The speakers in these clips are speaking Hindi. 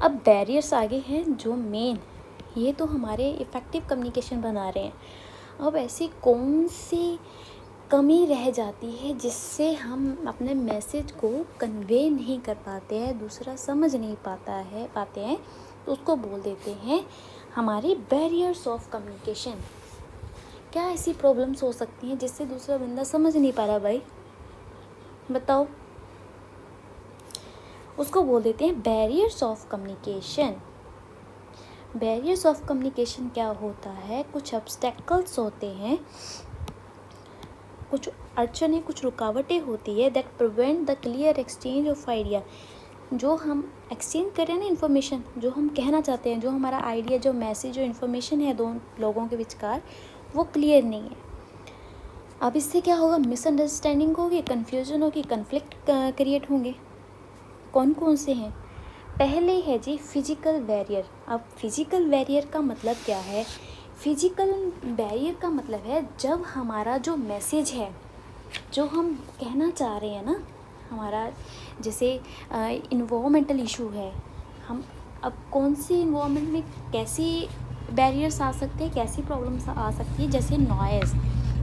अब बैरियर्स आगे हैं जो मेन, ये तो हमारे इफ़ेक्टिव कम्युनिकेशन बना रहे हैं। अब ऐसी कौन सी कमी रह जाती है जिससे हम अपने मैसेज को कन्वे नहीं कर पाते हैं, दूसरा समझ नहीं पाते हैं, तो उसको बोल देते हैं हमारी बैरियर्स ऑफ कम्युनिकेशन। क्या ऐसी प्रॉब्लम्स हो सकती हैं जिससे दूसरा बंदा समझ नहीं पा रहा? भाई बताओ। उसको बोल देते हैं barriers of communication. Barriers of communication क्या होता है? कुछ ऑब्स्टेकल्स होते हैं, कुछ अड़चनें, कुछ रुकावटें होती है that prevent the clear exchange of idea. जो हम एक्सचेंज कर रहे हैं ना इन्फॉर्मेशन, जो हम कहना चाहते हैं, जो हमारा आइडिया, जो मैसेज, जो इन्फॉर्मेशन है दो लोगों के विचकार, वो क्लियर नहीं है। अब इससे क्या होगा? मिसअंडरस्टैंडिंग होगी, कन्फ्यूजन होगी, कन्फ्लिक्ट क्रिएट होंगे। कौन कौन से हैं? पहले है जी फिजिकल बैरियर। अब फिजिकल बैरियर का मतलब क्या है? फिजिकल बैरियर का मतलब है जब हमारा जो मैसेज है, जो हम कहना चाह रहे हैं ना, हमारा जैसे इन्वायरमेंटल इशू है, हम अब कौन सी इन्वायरमेंट में कैसी बैरियर्स आ सकते हैं, कैसी प्रॉब्लम्स आ सकती है? जैसे नॉइज़,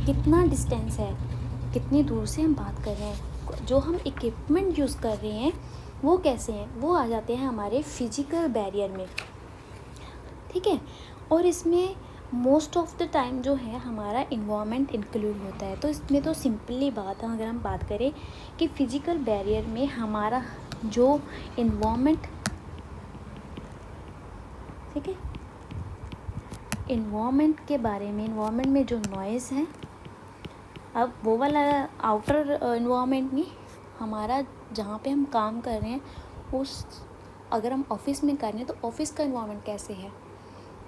कितना डिस्टेंस है, कितनी दूर से हम बात कर रहे हैं, जो हम इक्विपमेंट यूज़ कर रहे हैं वो कैसे हैं, वो आ जाते हैं हमारे फिजिकल बैरियर में। ठीक है। और इसमें मोस्ट ऑफ द टाइम जो है हमारा इन्वायरमेंट इंक्लूड होता है। तो इसमें तो सिंपली बात है, अगर हम बात करें कि फिजिकल बैरियर में हमारा जो इन्वायरमेंट, ठीक है, इन्वायरमेंट के बारे में, इन्वायरमेंट में जो नॉइज़ है, अब वो वाला आउटर इन्वायरमेंट नहीं, हमारा जहाँ पे हम काम कर रहे हैं उस, अगर हम ऑफिस में कर रहे हैं तो ऑफिस का इन्वायरमेंट कैसे है,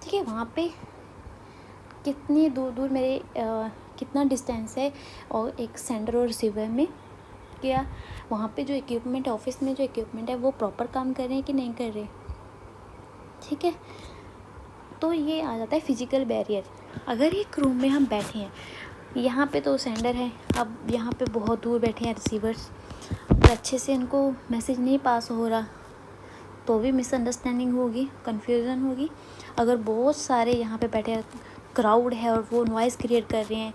ठीक है, वहाँ पे कितनी दूर दूर मेरे कितना डिस्टेंस है और एक सेंडर और रिसीवर में, क्या वहाँ पे जो इक्विपमेंट, ऑफिस में जो इक्विपमेंट है वो प्रॉपर काम कर रहे हैं कि नहीं कर रहे, ठीक है। तो ये आ जाता है फिजिकल बैरियर। अगर एक रूम में हम बैठे हैं, यहाँ पे तो सेंडर है, अब यहाँ पे बहुत दूर बैठे हैं रिसीवर्स, तो अच्छे से इनको मैसेज नहीं पास हो रहा, तो भी मिसअंडरस्टैंडिंग होगी, कन्फ्यूज़न होगी। अगर बहुत सारे यहाँ पे बैठे क्राउड है और वो नॉइज़ क्रिएट कर रहे हैं,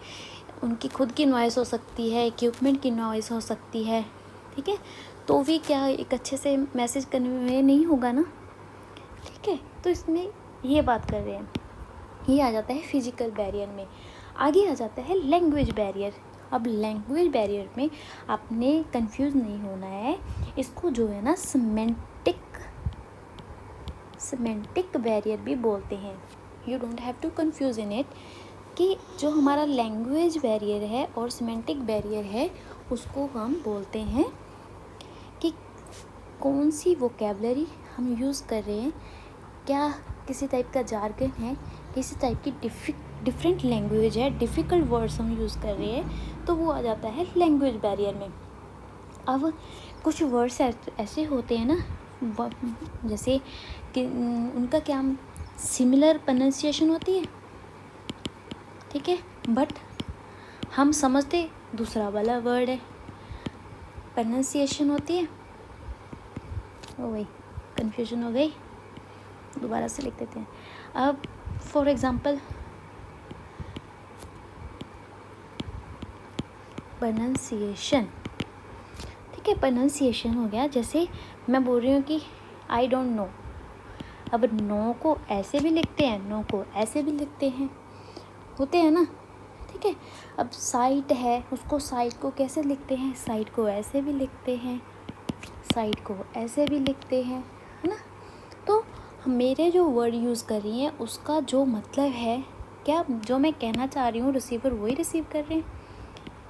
उनकी खुद की नॉइज़ हो सकती है, इक्विपमेंट की नॉइज़ हो सकती है, ठीक है, तो भी क्या एक अच्छे से मैसेज कन्वे नहीं होगा ना, ठीक है। तो इसमें ये बात कर रहे हैं, ये आ जाता है फिजिकल बैरियर में। आगे आ जाता है लैंग्वेज बैरियर। अब लैंग्वेज बैरियर में आपने कंफ्यूज नहीं होना है, इसको जो है ना सिमेंटिक बैरियर भी बोलते हैं। You don't have to confuse in it कि जो हमारा लैंग्वेज बैरियर है और सिमेंटिक बैरियर है, उसको हम बोलते हैं कि कौन सी वोकेबलरी हम यूज़ कर रहे हैं, क्या किसी टाइप का जार्गन है, किसी टाइप की डिफरेंट लैंग्वेज है, डिफ़िकल्ट वर्ड्स हम यूज़ कर रहे हैं, तो वो आ जाता है लैंग्वेज बैरियर में। अब कुछ वर्ड्स ऐसे होते हैं ना, जैसे कि उनका क्या सिमिलर प्रोनाउंसिएशन होती है, ठीक है, बट हम समझते दूसरा वाला वर्ड है, प्रोनाउंसिएशन होती है, ओ भाई कन्फ्यूजन हो गई, दोबारा से लिख देते हैं। अब फॉर एग्ज़ाम्पल प्रोनाउंसिएशन, ठीक है, प्रोनाउंसिएशन हो गया। जैसे मैं बोल रही हूँ कि आई डोंट नो, अब नो को ऐसे भी लिखते हैं, नो को ऐसे भी लिखते हैं, होते हैं ना, ठीक है। अब साइट है, उसको साइट को कैसे लिखते हैं, साइट को ऐसे भी लिखते हैं, साइट को ऐसे भी लिखते हैं, है ना। तो मेरे जो वर्ड यूज़ कर रही हैं उसका जो मतलब है, क्या जो मैं कहना चाह रही हूँ रिसीवर वही रिसीव कर रहे हैं,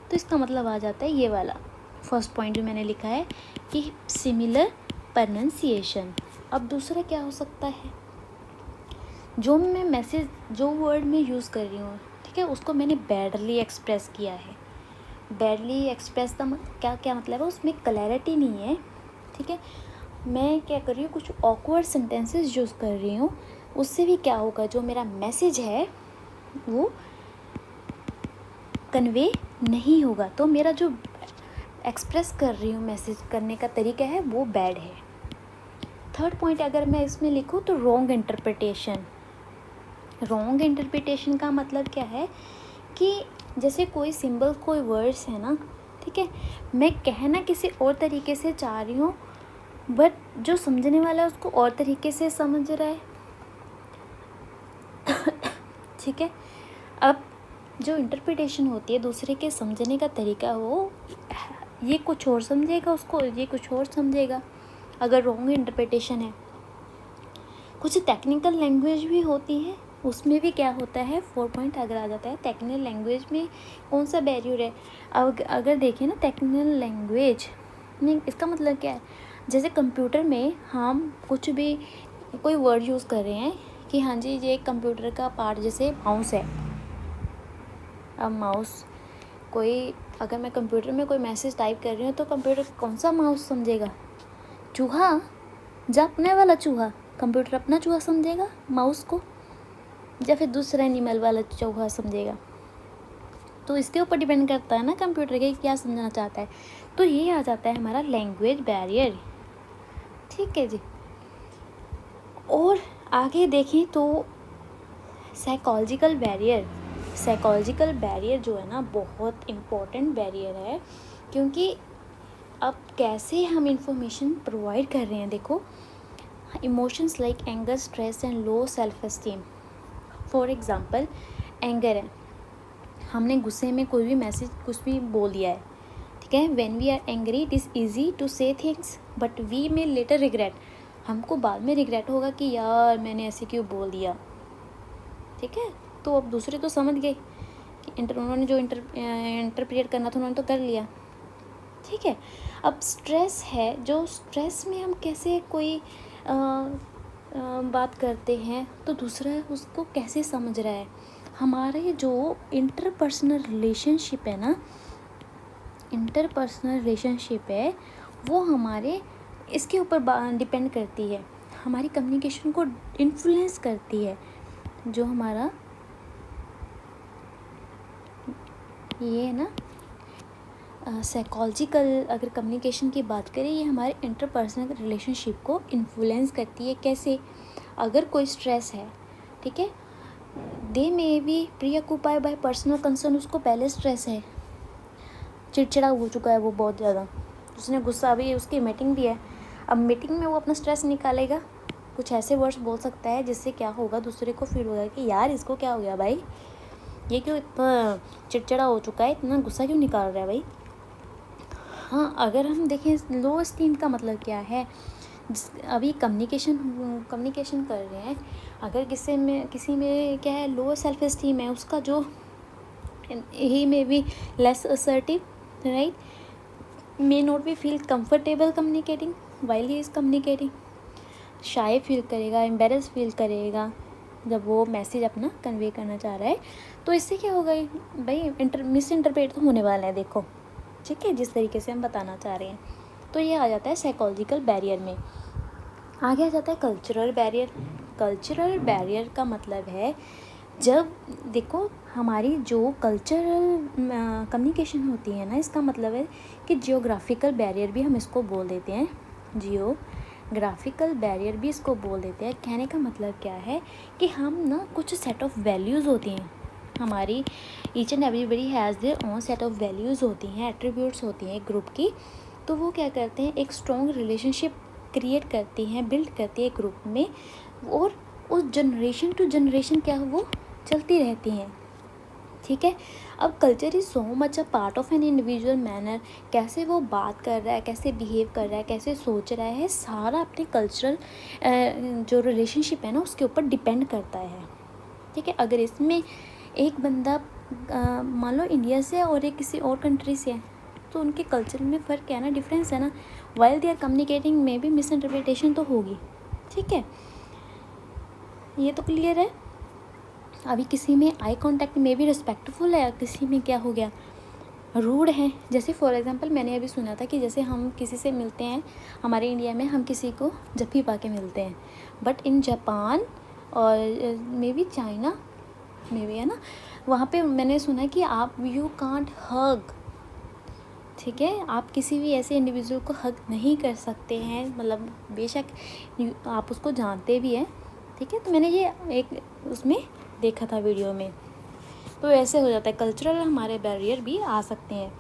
तो इसका मतलब आ जाता है ये वाला फर्स्ट पॉइंट जो मैंने लिखा है कि सिमिलर प्रोनाउंसिएशन। अब दूसरा क्या हो सकता है, जो मैं मैसेज, जो वर्ड मैं यूज़ कर रही हूँ, ठीक है, उसको मैंने बैडली एक्सप्रेस किया है। बैडली एक्सप्रेस का क्या क्या मतलब है, उसमें क्लैरिटी नहीं है, ठीक है। मैं क्या कर रही हूँ, कुछ ऑकवर्ड सेंटेंसेस यूज़ कर रही हूँ, उससे भी क्या होगा, जो मेरा मैसेज है वो कन्वे नहीं होगा, तो मेरा जो एक्सप्रेस कर रही हूँ मैसेज करने का तरीका है वो बैड है, थर्ड पॉइंट अगर मैं इसमें लिखूँ तो रॉन्ग इंटरप्रिटेशन। रॉन्ग इंटरप्रिटेशन का मतलब क्या है कि जैसे कोई सिंबल, कोई वर्ड्स है ना, ठीक है, मैं कहना किसी और तरीके से चाह रही हूँ, बट जो समझने वाला है उसको और तरीके से समझ रहा है, ठीक है। अब जो इंटरप्रिटेशन होती है, दूसरे के समझने का तरीका, वो ये कुछ और समझेगा, उसको ये कुछ और समझेगा अगर रॉन्ग इंटरप्रिटेशन है। कुछ टेक्निकल लैंग्वेज भी होती है, उसमें भी क्या होता है, 4 पॉइंट अगर आ जाता है। टेक्निकल लैंग्वेज में कौन सा बैरियर है, अगर देखें ना, टेक्निकल लैंग्वेज में इसका मतलब क्या है, जैसे कंप्यूटर में हम कुछ भी कोई वर्ड यूज़ कर रहे हैं कि हाँ जी ये कंप्यूटर का पार्ट, जैसे माउस है। अब माउस, कोई अगर मैं कंप्यूटर में कोई मैसेज टाइप कर रही हूँ तो कंप्यूटर कौन सा माउस समझेगा, चूहा, जापने वाला चूहा, कंप्यूटर अपना चूहा समझेगा माउस को, या फिर दूसरा एनिमल वाला चूहा समझेगा। तो इसके ऊपर डिपेंड करता है ना कंप्यूटर के क्या समझना चाहता है। तो ये आ जाता है हमारा लैंग्वेज बैरियर, ठीक है जी। और आगे देखें तो साइकोलॉजिकल बैरियर। साइकोलॉजिकल बैरियर जो है ना, बहुत इम्पोर्टेंट बैरियर है, क्योंकि अब कैसे हम इंफॉर्मेशन प्रोवाइड कर रहे हैं। देखो, emotions like anger, stress and low self esteem. For example, anger है, हमने गुस्से में कोई भी मैसेज कुछ भी बोल दिया है, ठीक है। When we are angry it is easy to say things but we may later regret. हमको बाद में रिग्रेट होगा कि यार मैंने ऐसे क्यों बोल दिया, ठीक है। तो अब दूसरे तो समझ गए कि उन्होंने जो इंटरप्रेट करना था उन्होंने तो कर लिया, ठीक है। अब स्ट्रेस है, जो स्ट्रेस में हम कैसे कोई बात करते हैं तो दूसरा उसको कैसे समझ रहा है। हमारे जो इंटरपर्सनल रिलेशनशिप है ना, इंटरपर्सनल रिलेशनशिप है, वो हमारे इसके ऊपर डिपेंड करती है, हमारी कम्युनिकेशन को इन्फ्लुएंस करती है। जो हमारा ये है ना, साइकोलॉजिकल अगर कम्युनिकेशन की बात करें, ये हमारे इंटरपर्सनल रिलेशनशिप को इन्फ्लुएंस करती है। कैसे, अगर कोई स्ट्रेस है, ठीक है, they may be preoccupied by personal concern, उसको पहले स्ट्रेस है, चिड़चिड़ा हो चुका है वो बहुत ज़्यादा, उसने गुस्सा, अभी उसकी मीटिंग भी है, अब मीटिंग में वो अपना स्ट्रेस निकालेगा, कुछ ऐसे वर्ड्स बोल सकता है जिससे क्या होगा, दूसरे को फील होगा कि यार इसको क्या हो गया भाई, ये क्यों इतना चिड़चिड़ा हो चुका है, इतना गुस्सा क्यों निकाल रहा है भाई। हाँ, अगर हम देखें लो एस्टीम का मतलब क्या है, अभी कम्युनिकेशन कर रहे हैं, अगर किसी में क्या है, लो सेल्फ एस्टीम है, उसका जो he may be less assertive, right, may not be feel comfortable communicating while he is communicating, shy feel करेगा, एम्बेरस फील करेगा जब वो मैसेज अपना कन्वे करना चाह रहा है। तो इससे क्या होगा भाई, मिस इंटरप्रेट तो होने वाला है, देखो, ठीक है, जिस तरीके से हम बताना चाह रहे हैं। तो ये आ जाता है साइकोलॉजिकल बैरियर में। आगे आ जाता है कल्चरल बैरियर। कल्चरल बैरियर का मतलब है, जब देखो हमारी जो कल्चरल कम्युनिकेशन होती है ना, इसका मतलब है कि जियोग्राफिकल बैरियर भी हम इसको बोल देते हैं, जियोग्राफिकल बैरियर भी इसको बोल देते हैं। कहने का मतलब क्या है कि हम ना कुछ सेट ऑफ वैल्यूज़ होती हैं हमारी, each and everybody has their own set of values होती हैं, एट्रीब्यूट्स होती हैं एक ग्रुप की। तो वो क्या करते हैं, एक स्ट्रॉन्ग रिलेशनशिप क्रिएट करती हैं, बिल्ड करती है एक ग्रुप में, और उस जनरेशन टू जनरेशन क्या वो चलती रहती हैं, ठीक है। अब culture is so much a part of an individual manner, कैसे वो बात कर रहा है, कैसे बिहेव कर रहा है, कैसे सोच रहा है, सारा अपने कल्चरल जो रिलेशनशिप है ना उसके ऊपर डिपेंड करता है, ठीक है। अगर इसमें एक बंदा मान लो इंडिया से और एक किसी और कंट्री से है, तो उनके कल्चर में फ़र्क है ना, डिफरेंस है ना, वाइल दे आर कम्युनिकेटिंग में भी मिसइंटरप्रिटेशन तो होगी, ठीक है। ये तो क्लियर है। अभी किसी में आई कांटेक्ट में भी रिस्पेक्टफुल है, किसी में क्या हो गया, रूड है। जैसे फॉर एग्जांपल मैंने अभी सुना था कि जैसे हम किसी से मिलते हैं, हमारे इंडिया में हम किसी को जप्पी पा के मिलते हैं, बट इन जापान और मे बी चाइना में भी है ना, वहाँ पे मैंने सुना कि आप यू कांट हग, ठीक है, आप किसी भी ऐसे इंडिविजुअल को हक नहीं कर सकते हैं, मतलब बेशक आप उसको जानते भी हैं, ठीक है। तो मैंने ये एक उसमें देखा था वीडियो में। तो ऐसे हो जाता है, कल्चरल हमारे बैरियर भी आ सकते हैं।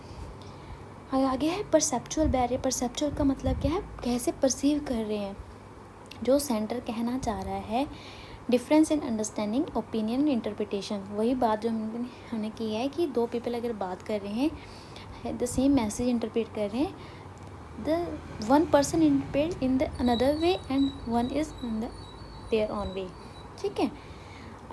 आगे है परसेप्चुअल बैरियर। परसेप्चुअल का मतलब क्या है, कैसे परसीव कर रहे हैं। जो सेंटर कहना चाह रहा है difference in understanding, opinion, interpretation. वही बात जो हमने की है कि दो पीपल अगर बात कर रहे हैं, द सेम मैसेज इंटरप्रेट कर रहे हैं, the one person interpret in the another way and one is in the their own way, ठीक है।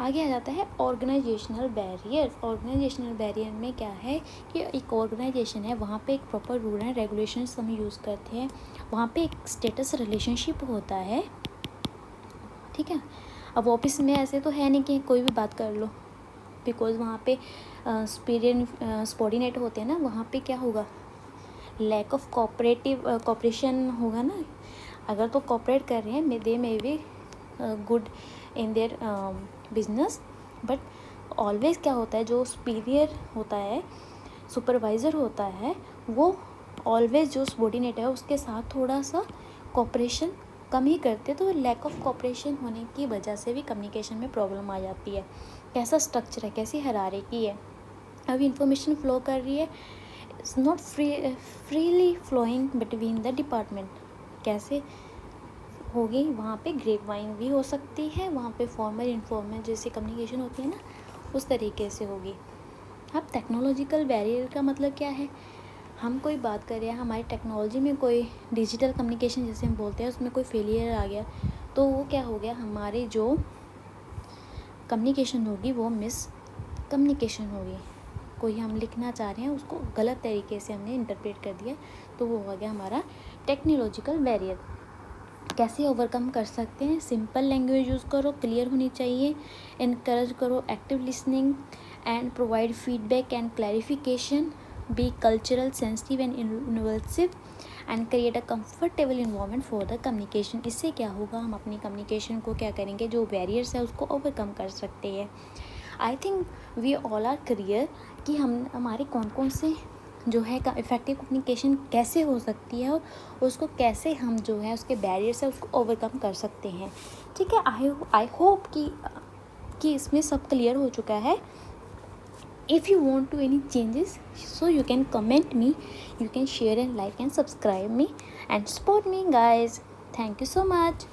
आगे आ जाता है ऑर्गेनाइजेशनल बैरियर। ऑर्गेनाइजेशनल बैरियर में क्या है कि एक ऑर्गेनाइजेशन है, वहाँ पे एक प्रॉपर रूल एंड रेगुलेशंस हम यूज़ करते हैं, वहाँ पे एक स्टेटस रिलेशनशिप होता है, ठीक है। अब ऑफिस में ऐसे तो है नहीं कि कोई भी बात कर लो, बिकॉज वहाँ पे सुपीरियर सबॉर्डिनेट होते हैं ना, वहाँ पे क्या होगा, लैक ऑफ कॉपरेशन होगा ना। अगर तो कॉपरेट कर रहे हैं, they may be good in their business, but always क्या होता है, जो सुपीरियर होता है, सुपरवाइज़र होता है, वो ऑलवेज जो सबॉर्डिनेट है उसके साथ थोड़ा सा कॉपरेशन कम ही करते। तो लैक ऑफ कॉपरेशन होने की वजह से भी कम्युनिकेशन में प्रॉब्लम आ जाती है। कैसा स्ट्रक्चर है, कैसी हायरार्की है, अभी इंफॉर्मेशन फ्लो कर रही है, it's not freely flowing between the department. कैसे होगी, वहाँ पे ग्रेप वाइन भी हो सकती है, वहाँ पे फॉर्मल इनफॉर्मल जैसे कम्युनिकेशन होती है ना, उस तरीके से होगी। अब टेक्नोलॉजिकल बैरियर का मतलब क्या है, हम कोई बात कर रहे हैं, हमारी टेक्नोलॉजी में कोई डिजिटल कम्युनिकेशन जैसे हम बोलते हैं उसमें कोई फेलियर आ गया, तो वो क्या हो गया, हमारी जो कम्युनिकेशन होगी वो मिस कम्युनिकेशन होगी। कोई हम लिखना चाह रहे हैं, उसको गलत तरीके से हमने इंटरप्रेट कर दिया, तो वो हो गया हमारा टेक्नोलॉजिकल बैरियर। कैसे ओवरकम कर सकते हैं, सिंपल लैंग्वेज यूज़ करो, क्लियर होनी चाहिए, इनकरेज करो active listening and provide feedback and clarification, be cultural sensitive and innovative and create a comfortable environment for the communication. इससे क्या होगा, हम अपनी कम्युनिकेशन को क्या करेंगे, जो बैरियर्स है उसको ओवरकम कर सकते हैं। I think we all are clear कि हम हमारे कौन कौन से जो है का इफ़ेक्टिव कम्युनिकेशन कैसे हो सकती है, और उसको कैसे हम जो है उसके बैरियर्स है उसको ओवरकम कर सकते हैं, ठीक है। आई होप कि इसमें सब क्लियर हो चुका है। If you want to any changes, so you can comment me, you can share and like and subscribe me and support me guys. Thank you so much.